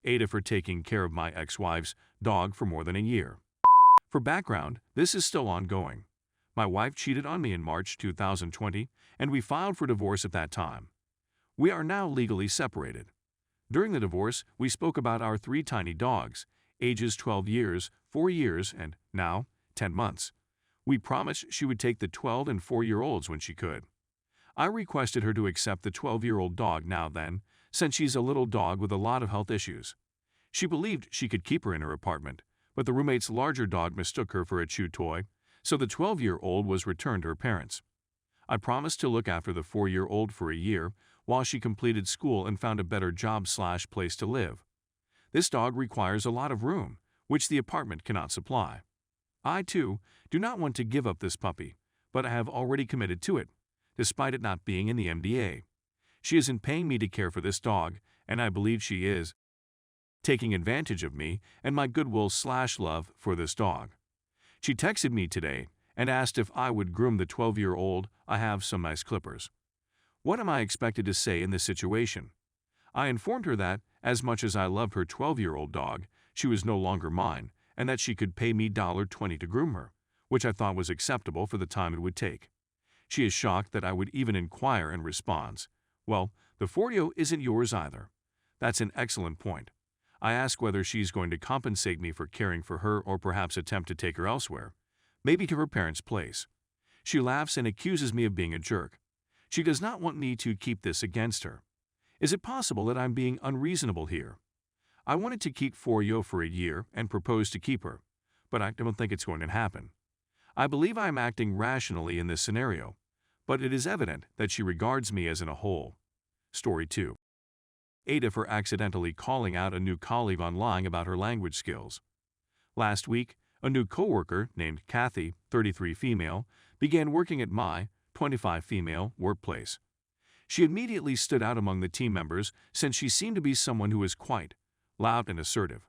Ada for taking care of my ex-wife's dog for more than a year. For background, this is still ongoing. My wife cheated on me in March 2020, and we filed for divorce at that time. We are now legally separated. During the divorce, we spoke about our 3 tiny dogs, ages 12 years, 4 years, and now 10 months. We promised she would take the 12 and 4-year-olds when she could. I requested her to accept the 12-year-old dog now then, since she's a little dog with a lot of health issues. She believed she could keep her in her apartment, but the roommate's larger dog mistook her for a chew toy, so the 12-year-old was returned to her parents. I promised to look after the 4-year-old for a year while she completed school and found a better job/place to live. This dog requires a lot of room, which the apartment cannot supply. I, too, do not want to give up this puppy, but I have already committed to it, despite it not being in the MDA. She isn't paying me to care for this dog, and I believe she is taking advantage of me and my goodwill/love for this dog. She texted me today and asked if I would groom the 12-year-old. I have some nice clippers. What am I expected to say in this situation? I informed her that, as much as I loved her 12-year-old dog, she was no longer mine, and that she could pay me $20 to groom her, which I thought was acceptable for the time it would take. She is shocked that I would even inquire and responds, "Well, the 4-year-old isn't yours either." That's an excellent point. I ask whether she's going to compensate me for caring for her or perhaps attempt to take her elsewhere, maybe to her parents' place. She laughs and accuses me of being a jerk. She does not want me to keep this against her. Is it possible that I'm being unreasonable here? I wanted to keep 4-year-old for a year and proposed to keep her, but I don't think it's going to happen. I believe I am acting rationally in this scenario, but it is evident that she regards me as in a whole. Story 2. Ada for accidentally calling out a new colleague on lying about her language skills. Last week, a new coworker named Kathy, 33 female, began working at my 25 female workplace. She immediately stood out among the team members since she seemed to be someone who was quite loud and assertive.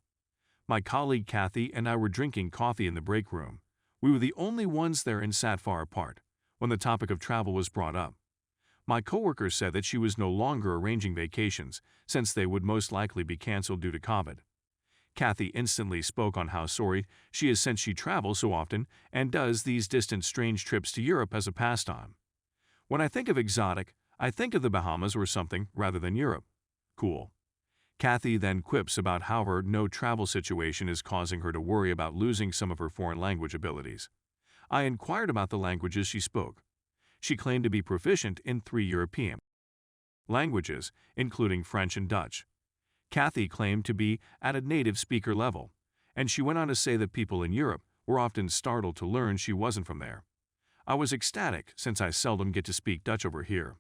My colleague Kathy and I were drinking coffee in the break room. We were the only ones there and sat far apart when the topic of travel was brought up. My coworker said that she was no longer arranging vacations since they would most likely be canceled due to COVID. Kathy instantly spoke on how sorry she is since she travels so often and does these distant strange trips to Europe as a pastime. When I think of exotic, I think of the Bahamas or something rather than Europe. Cool. Kathy then quips about how her no-travel situation is causing her to worry about losing some of her foreign language abilities. I inquired about the languages she spoke. She claimed to be proficient in 3 European languages, including French and Dutch. Kathy claimed to be at a native speaker level, and she went on to say that people in Europe were often startled to learn she wasn't from there. I was ecstatic since I seldom get to speak Dutch over here.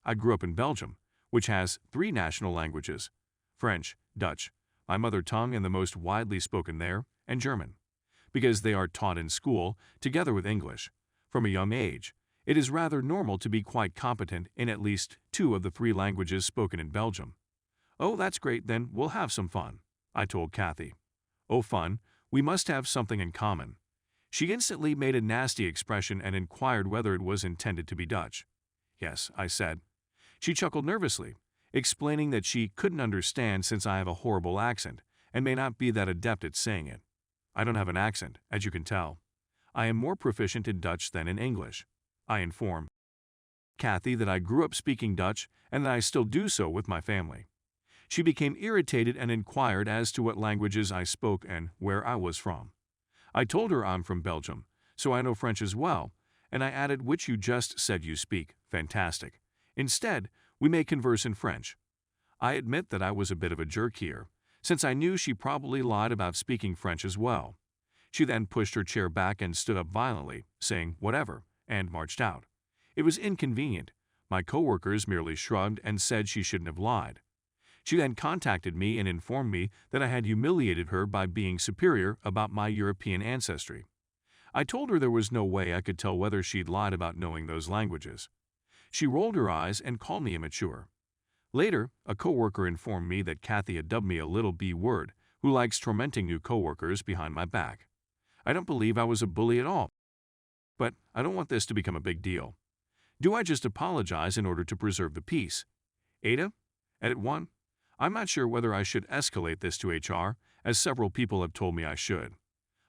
I grew up in Belgium, which has 3 national languages: French, Dutch, my mother tongue and the most widely spoken there, and German. Because they are taught in school together with English. From a young age, it is rather normal to be quite competent in at least 2 of the 3 languages spoken in Belgium. "Oh, that's great, then we'll have some fun," I told Kathy. "Oh, fun, we must have something in common." She instantly made a nasty expression and inquired whether it was intended to be Dutch. "Yes," I said. She chuckled nervously, explaining that she couldn't understand since I have a horrible accent and may not be that adept at saying it. I don't have an accent, as you can tell. I am more proficient in Dutch than in English. I inform Kathy that I grew up speaking Dutch and that I still do so with my family. She became irritated and inquired as to what languages I spoke and where I was from. I told her I'm from Belgium, so I know French as well, and I added which you just said you speak. Fantastic. Instead, we may converse in French. I admit that I was a bit of a jerk here, since I knew she probably lied about speaking French as well. She then pushed her chair back and stood up violently, saying whatever, and marched out. It was inconvenient. My coworkers merely shrugged and said she shouldn't have lied. She then contacted me and informed me that I had humiliated her by being superior about my European ancestry. I told her there was no way I could tell whether she'd lied about knowing those languages. She rolled her eyes and called me immature. Later, a coworker informed me that Kathy had dubbed me a little B-word who likes tormenting new coworkers behind my back. I don't believe I was a bully at all. But I don't want this to become a big deal. Do I just apologize in order to preserve the peace? Ada? Edit 1. I'm not sure whether I should escalate this to HR, as several people have told me I should.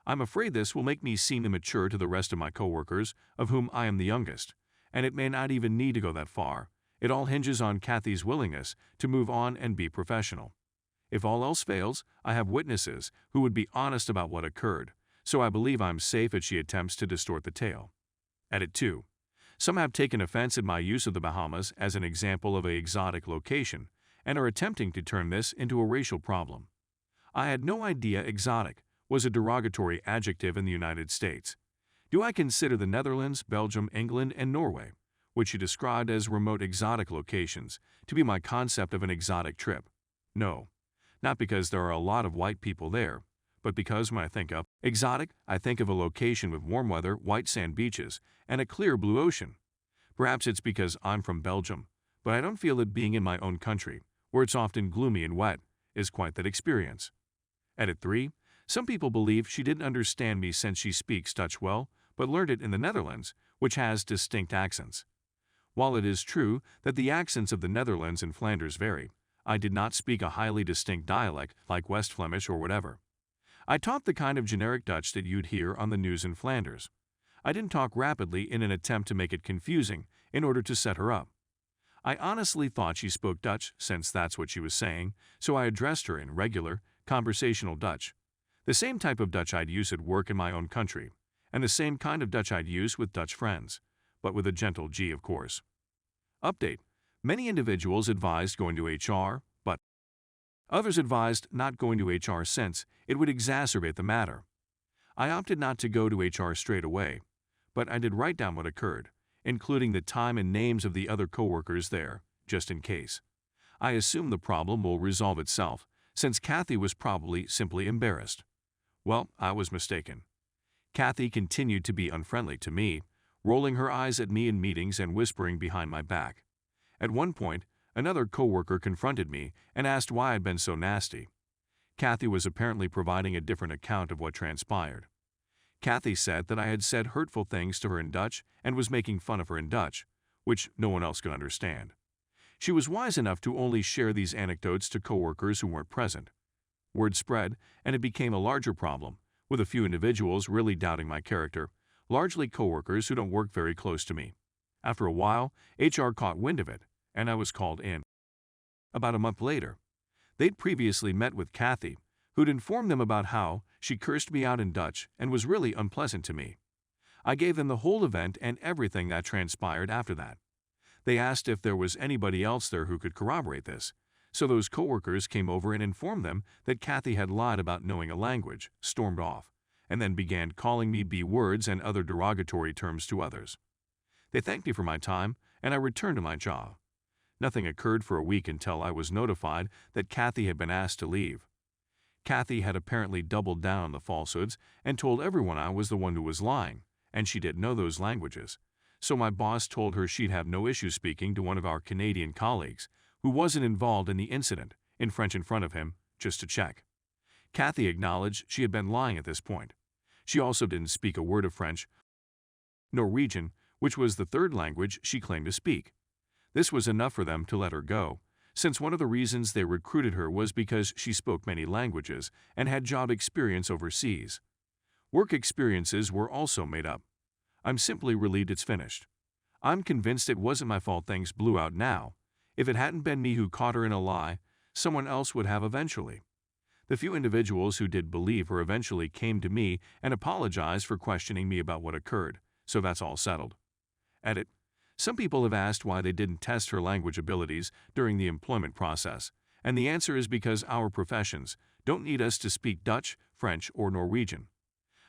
I'm afraid this will make me seem immature to the rest of my coworkers, of whom I am the youngest, and it may not even need to go that far. It all hinges on Kathy's willingness to move on and be professional. If all else fails, I have witnesses who would be honest about what occurred, so I believe I'm safe if she attempts to distort the tale. Edit 2. Some have taken offense at my use of the Bahamas as an example of an exotic location and are attempting to turn this into a racial problem. I had no idea exotic was a derogatory adjective in the United States. Do I consider the Netherlands, Belgium, England, and Norway, which you described as remote exotic locations, to be my concept of an exotic trip? No. Not because there are a lot of white people there, but because when I think of exotic, I think of a location with warm weather, white sand beaches, and a clear blue ocean. Perhaps it's because I'm from Belgium, but I don't feel that being in my own country, where it's often gloomy and wet, is quite that experience. Edit 3. Some people believe she didn't understand me since she speaks Dutch well, but learned it in the Netherlands, which has distinct accents. While it is true that the accents of the Netherlands and Flanders vary, I did not speak a highly distinct dialect like West Flemish or whatever. I taught the kind of generic Dutch that you'd hear on the news in Flanders. I didn't talk rapidly in an attempt to make it confusing in order to set her up. I honestly thought she spoke Dutch since that's what she was saying, so I addressed her in regular, conversational Dutch. The same type of Dutch I'd use at work in my own country, and the same kind of Dutch I'd use with Dutch friends, but with a gentle G, of course. Update. Many individuals advised going to HR, but others advised not going to HR since it would exacerbate the matter. I opted not to go to HR straight away, but I did write down what occurred, including the time and names of the other coworkers there, just in case. I assume the problem will resolve itself, since Kathy was probably simply embarrassed. Well, I was mistaken. Kathy continued to be unfriendly to me, rolling her eyes at me in meetings and whispering behind my back. At one point, another coworker confronted me and asked why I'd been so nasty. Kathy was apparently providing a different account of what transpired. Kathy said that I had said hurtful things to her in Dutch and was making fun of her in Dutch, which no one else could understand. She was wise enough to only share these anecdotes to coworkers who weren't present. Word spread, and it became a larger problem, with a few individuals really doubting my character, largely coworkers who don't work very close to me. After a while, HR caught wind of it, and I was called in. About a month later, they'd previously met with Kathy, who'd informed them about how she cursed me out in Dutch and was really unpleasant to me. I gave them the whole event and everything that transpired after that. They asked if there was anybody else there who could corroborate this, so those coworkers came over and informed them that Kathy had lied about knowing a language, stormed off, and then began calling me B-words and other derogatory terms to others. They thanked me for my time, and I returned to my job. Nothing occurred for a week until I was notified that Kathy had been asked to leave. Kathy had apparently doubled down on the falsehoods and told everyone I was the one who was lying, and she didn't know those languages. So my boss told her she'd have no issue speaking to one of our Canadian colleagues, who wasn't involved in the incident, in French in front of him, just to check. Kathy acknowledged she had been lying at this point. She also didn't speak a word of French, Norwegian, which was the third language she claimed to speak. This was enough for them to let her go, since one of the reasons they recruited her was because she spoke many languages and had job experience overseas. Work experiences were also made up. I'm simply relieved it's finished. I'm convinced it wasn't my fault things blew out now. If it hadn't been me who caught her in a lie, someone else would have eventually. The few individuals who did believe her eventually came to me and apologized for questioning me about what occurred, so that's all settled. Edit. Some people have asked why they didn't test her language abilities during the employment process, and the answer is because our professions don't need us to speak Dutch, French, or Norwegian.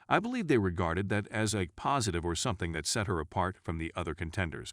I believe they regarded that as a positive or something that set her apart from the other contenders.